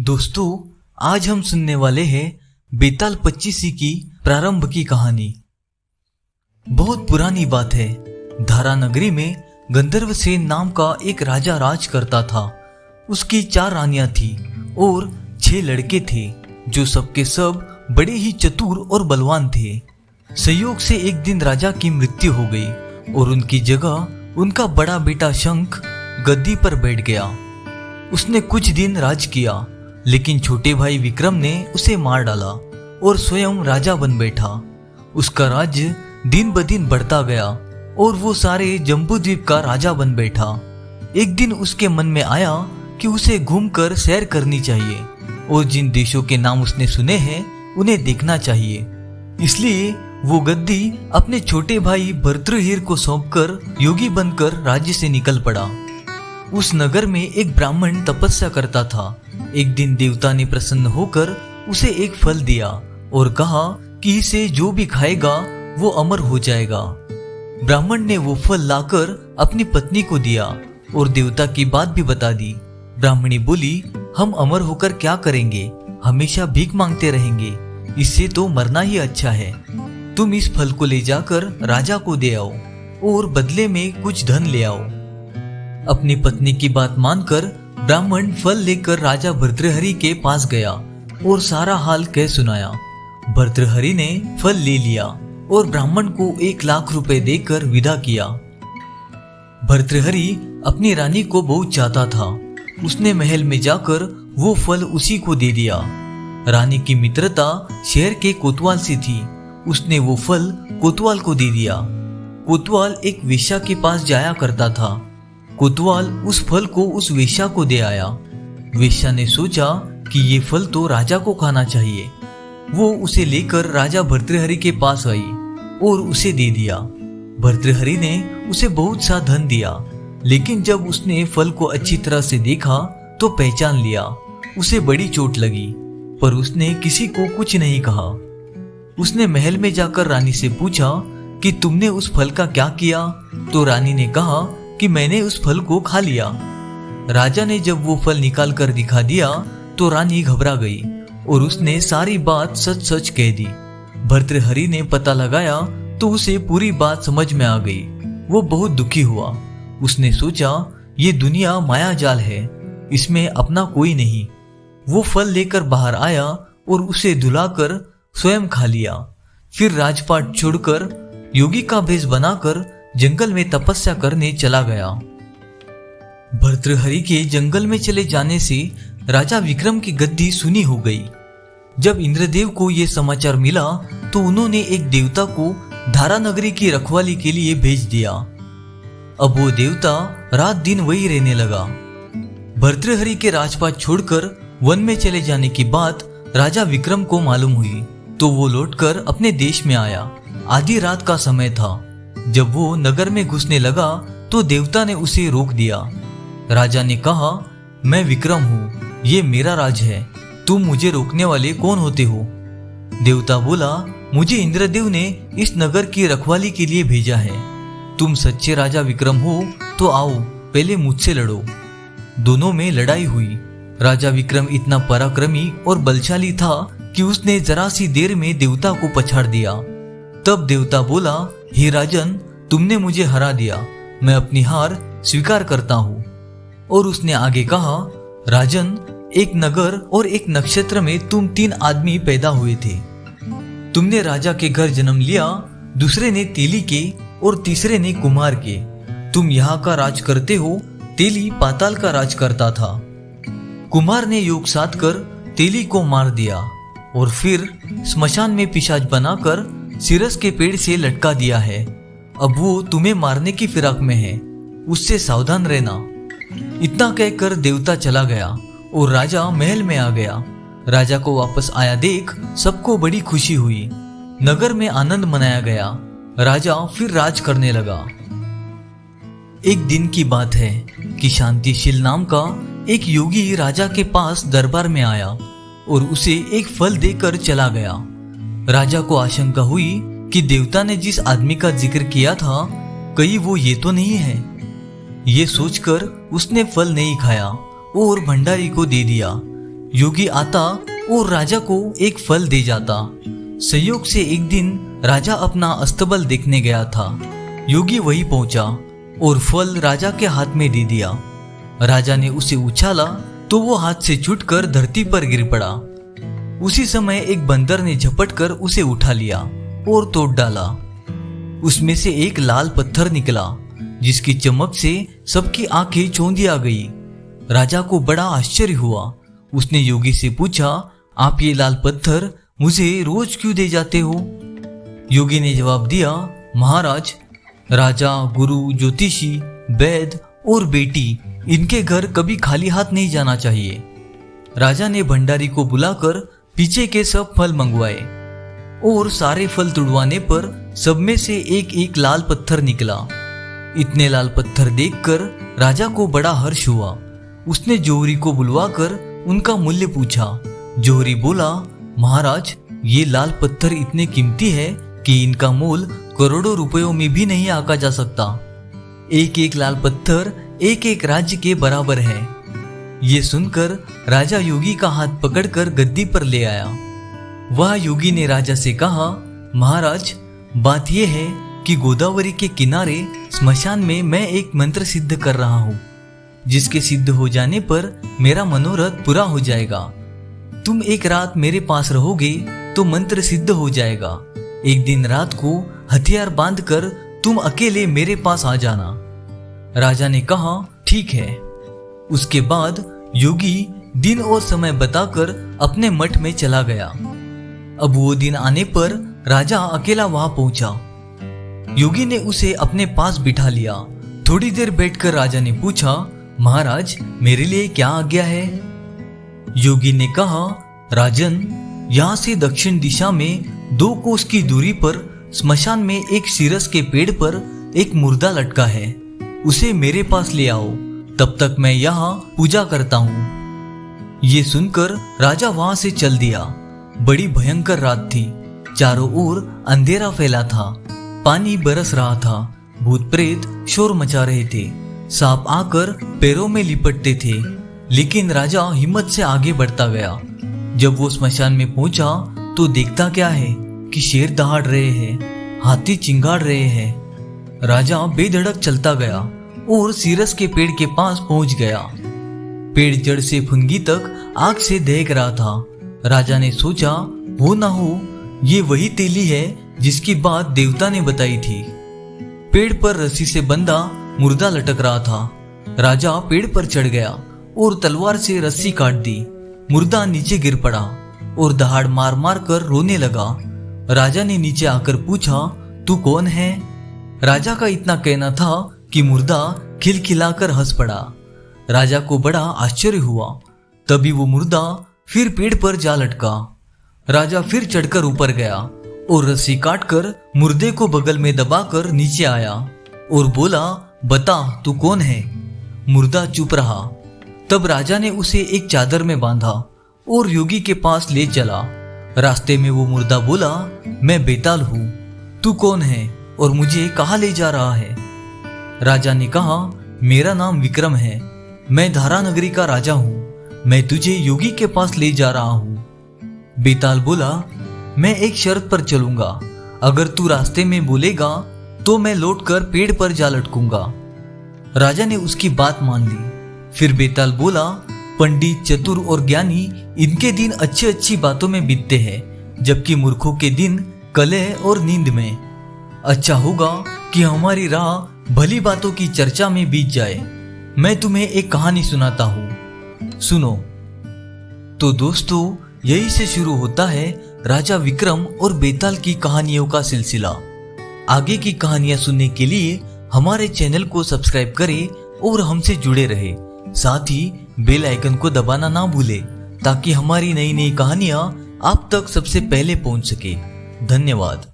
दोस्तों, आज हम सुनने वाले हैं बेताल पच्चीसी की प्रारंभ की कहानी। बहुत पुरानी बात है। धारा नगरी में गंधर्वसेन नाम का एक राजा राज करता था। उसकी 4 रानियां थी और 6 लड़के थे जो सबके सब बड़े ही चतुर और बलवान थे। संयोग से एक दिन राजा की मृत्यु हो गई और उनकी जगह उनका बड़ा बेटा शंख गद्दी पर बैठ गया। उसने कुछ दिन राज किया, लेकिन छोटे भाई विक्रम ने उसे मार डाला और स्वयं राजा बन बैठा। उसका राज्य दिन ब दिन बढ़ता गया और वो सारे जम्बूद्वीप का राजा बन बैठा। एक दिन उसके मन में आया कि उसे घूमकर सैर करनी चाहिए और जिन देशों के नाम उसने सुने हैं उन्हें देखना चाहिए। इसलिए वो गद्दी अपने छोटे भाई भर्तृहरि को सौंपकर योगी बनकर राज्य से निकल पड़ा। उस नगर में एक ब्राह्मण तपस्या करता था। एक दिन देवता ने प्रसन्न होकर उसे एक फल दिया और कहा कि इसे जो भी खाएगा वो अमर हो जाएगा। ब्राह्मण ने वो फल लाकर अपनी पत्नी को दिया और देवता की बात भी बता दी। ब्राह्मणी बोली, हम अमर होकर क्या करेंगे, हमेशा भीख मांगते रहेंगे, इससे तो मरना ही अच्छा है। तुम इस फल को ले जाकर राजा को दे आओ और बदले में कुछ धन ले आओ। अपनी पत्नी की बात मानकर ब्राह्मण फल लेकर राजा भर्तृहरि के पास गया और सारा हाल कह सुनाया। भर्तृहरि ने फल ले लिया और ब्राह्मण को 1 लाख रुपए देकर विदा किया। भर्तृहरि अपनी रानी को बहुत चाहता था। उसने महल में जाकर वो फल उसी को दे दिया। रानी की मित्रता शहर के कोतवाल से थी। उसने वो फल कोतवाल को दे दिया। कोतवाल एक वेश्या के पास जाया करता था। कोतवाल उस फल को उस वेश्या को दे आया। वेश्या ने सोचा कि ये फल तो राजा को खाना चाहिए। वो उसे लेकर राजा भर्तृहरि के पास आई और उसे दे दिया। भर्तृहरि ने उसे बहुत सा धन दिया, लेकिन जब उसने फल को अच्छी तरह से देखा तो पहचान लिया। उसे बड़ी चोट लगी, पर उसने किसी को कुछ नहीं कहा। उसने महल में जाकर रानी से पूछा कि तुमने उस फल का क्या किया? तो रानी ने कहा कि मैंने उस फल को खा लिया। राजा ने जब वो फल निकाल कर दिखा दिया तो रानी घबरा गई और उसने सारी बात सच सच कह दी। भर्तृहरि ने पता लगाया तो उसे पूरी बात समझ में आ गई। वो बहुत दुखी हुआ। उसने सोचा, ये दुनिया माया जाल है, इसमें अपना कोई नहीं। वो फल लेकर बाहर आया और उसे धुलाकर स्वयं खा लिया। फिर राजपाट छोड़कर योगी का भेष बनाकर जंगल में तपस्या करने चला गया। भर्तृहरि के जंगल में चले जाने से राजा विक्रम की गद्दी सुनी हो गई। जब इंद्रदेव को यह समाचार मिला तो उन्होंने एक देवता को धारा नगरी की रखवाली के लिए भेज दिया। अब वो देवता रात दिन वही रहने लगा। भर्तृहरि के राजपाट छोड़कर वन में चले जाने की बात राजा विक्रम को मालूम हुई तो वो लौटकर अपने देश में आया। आधी रात का समय था। जब वो नगर में घुसने लगा तो देवता ने उसे रोक दिया। राजा ने कहा, मैं विक्रम हूँ, ये मेरा राज है, तुम मुझे रोकने वाले कौन होते हो? देवता बोला, मुझे इंद्रदेव ने इस नगर की रखवाली के लिए भेजा है। तुम सच्चे राजा विक्रम हो तो आओ, पहले मुझसे लड़ो। दोनों में लड़ाई हुई। राजा विक्रम इतना पराक्रमी और बलशाली था कि उसने जरा सी देर में देवता को पछाड़ दिया। तब देवता बोला, हे राजन, तुमने मुझे हरा दिया, मैं अपनी हार स्वीकार करता हूँ। और उसने आगे कहा, राजन, एक नगर और एक नक्षत्र में तुम 3 आदमी पैदा हुए थे। तुमने राजा के घर जन्म लिया, दूसरे ने तेली के और तीसरे ने कुमार के। तुम यहाँ का राज करते हो, तेली पाताल का राज करता था। कुमार ने योग साध कर तेली को मार दिया और फिर स्मशान में पिशाच बनाकर सिरस के पेड़ से लटका दिया है। अब वो तुम्हें मारने की फिराक में है, उससे सावधान रहना। इतना कहकर देवता चला गया और राजा महल में आ गया। राजा को वापस आया देख सबको बड़ी खुशी हुई। नगर में आनंद मनाया गया। राजा फिर राज करने लगा। एक दिन की बात है कि शांतिशील नाम का एक योगी राजा के पास दरबार में आया और उसे एक फल देकर चला गया। राजा को आशंका हुई कि देवता ने जिस आदमी का जिक्र किया था कहीं वो ये तो नहीं है। ये सोचकर उसने फल नहीं खाया और भंडारी को दे दिया। योगी आता और राजा को एक फल दे जाता। संयोग से एक दिन राजा अपना अस्तबल देखने गया था। योगी वहीं पहुंचा और फल राजा के हाथ में दे दिया। राजा ने उसे उछाला तो वो हाथ से छूटकर धरती पर गिर पड़ा। उसी समय एक बंदर ने झपटकर उसे उठा लिया और तोड़ डाला। उसमें से एक लाल पत्थर निकला जिसकी चमक से सबकी आंखें चौंधी आ गई। राजा को बड़ा आश्चर्य हुआ। उसने योगी से पूछा, आप ये लाल पत्थर मुझे रोज क्यों दे जाते हो? योगी ने जवाब दिया, महाराज, राजा, गुरु, ज्योतिषी, वैद्य और बेटी, इनके घर कभी खाली हाथ नहीं जाना चाहिए। राजा ने भंडारी को बुलाकर पीछे के सब फल मंगवाए और सारे फल तुड़वाने पर सब में से एक एक लाल पत्थर निकला। इतने लाल पत्थर देखकर राजा को बड़ा हर्ष हुआ। उसने जौहरी को बुलवाकर उनका मूल्य पूछा। जौहरी बोला, महाराज, ये लाल पत्थर इतने कीमती है कि इनका मोल करोड़ों रुपयों में भी नहीं आंका जा सकता। एक एक लाल पत्थर एक एक राज्य के बराबर है। ये सुनकर राजा योगी का हाथ पकड़कर गद्दी पर ले आया। वह योगी ने राजा से कहा, महाराज, बात यह है कि गोदावरी के किनारे स्मशान में मैं एक मंत्र सिद्ध कर रहा हूँ, जिसके सिद्ध हो जाने पर मेरा मनोरथ पूरा हो जाएगा। तुम एक रात मेरे पास रहोगे तो मंत्र सिद्ध हो जाएगा। एक दिन रात को हथियार बांधकर तुम अकेले मेरे पास आ जाना। राजा ने कहा, ठीक है। उसके बाद योगी दिन और समय बताकर अपने मठ में चला गया। अब वो दिन आने पर राजा अकेला वहां पहुंचा। योगी ने उसे अपने पास बिठा लिया। थोड़ी देर बैठकर राजा ने पूछा, महाराज, मेरे लिए क्या आज्ञा है? योगी ने कहा, राजन, यहाँ से दक्षिण दिशा में 2 कोस की दूरी पर स्मशान में एक सीरस के पेड़ पर एक मुर्दा लटका है। उसे मेरे पास ले आओ, तब तक मैं यहाँ पूजा करता हूँ। ये सुनकर राजा वहां से चल दिया। बड़ी भयंकर रात थी। चारों ओर अंधेरा फैला था। पानी बरस रहा था। भूत प्रेत शोर मचा रहे थे। सांप आकर पैरों में लिपटते थे। लेकिन राजा हिम्मत से आगे बढ़ता गया। जब वो स्मशान में पहुंचा तो देखता क्या है कि शेर दहाड़ रहे हैं, हाथी चिंगाड़ रहे हैं। राजा बेधड़क चलता गया और सीरस के पेड़ के पास पहुंच गया। पेड़ जड़ से फुनगी तक आग से दहक रहा था। राजा ने सोचा, हो ना हो ये वही तेली है जिसकी बात देवता ने बताई थी। पेड़ पर रस्सी से बंधा मुर्दा लटक रहा था। राजा पेड़ पर चढ़ गया और तलवार से रस्सी काट दी। मुर्दा नीचे गिर पड़ा और दहाड़ मार मार कर रोने लगा। राजा ने नीचे आकर पूछा, तू कौन है? राजा का इतना कहना था कि मुर्दा खिलखिलाकर हंस पड़ा। राजा को बड़ा आश्चर्य हुआ। तभी वो मुर्दा फिर पेड़ पर जा लटका। राजा फिर चढ़कर ऊपर गया और रस्सी काटकर मुर्दे को बगल में दबाकर नीचे आया और बोला, बता तू कौन है? मुर्दा चुप रहा। तब राजा ने उसे एक चादर में बांधा और योगी के पास ले चला। रास्ते में वो मुर्दा बोला, मैं बेताल हूँ, तू कौन है और मुझे कहाँ ले जा रहा है? राजा ने कहा, मेरा नाम विक्रम है, मैं धारा नगरी का राजा हूँ, मैं तुझे योगी के पास ले जा रहा हूँ। बेताल बोला, मैं एक शर्त पर चलूंगा, अगर तू रास्ते में बोलेगा तो मैं लौटकर पेड़ पर जा लटकूंगा। राजा ने उसकी बात मान ली। फिर बेताल बोला, पंडित, चतुर और ज्ञानी, इनके दिन अच्छी अच्छी बातों में बीतते हैं, जबकि मूर्खों के दिन कलह और नींद में। अच्छा होगा कि हमारी राह भली बातों की चर्चा में बीत जाए। मैं तुम्हें एक कहानी सुनाता हूँ, सुनो। तो दोस्तों, यही से शुरू होता है राजा विक्रम और बेताल की कहानियों का सिलसिला। आगे की कहानियां सुनने के लिए हमारे चैनल को सब्सक्राइब करें और हमसे जुड़े रहे। साथ ही बेल आइकन को दबाना ना भूलें ताकि हमारी नई नई कहानियां आप तक सबसे पहले पहुंच सके। धन्यवाद।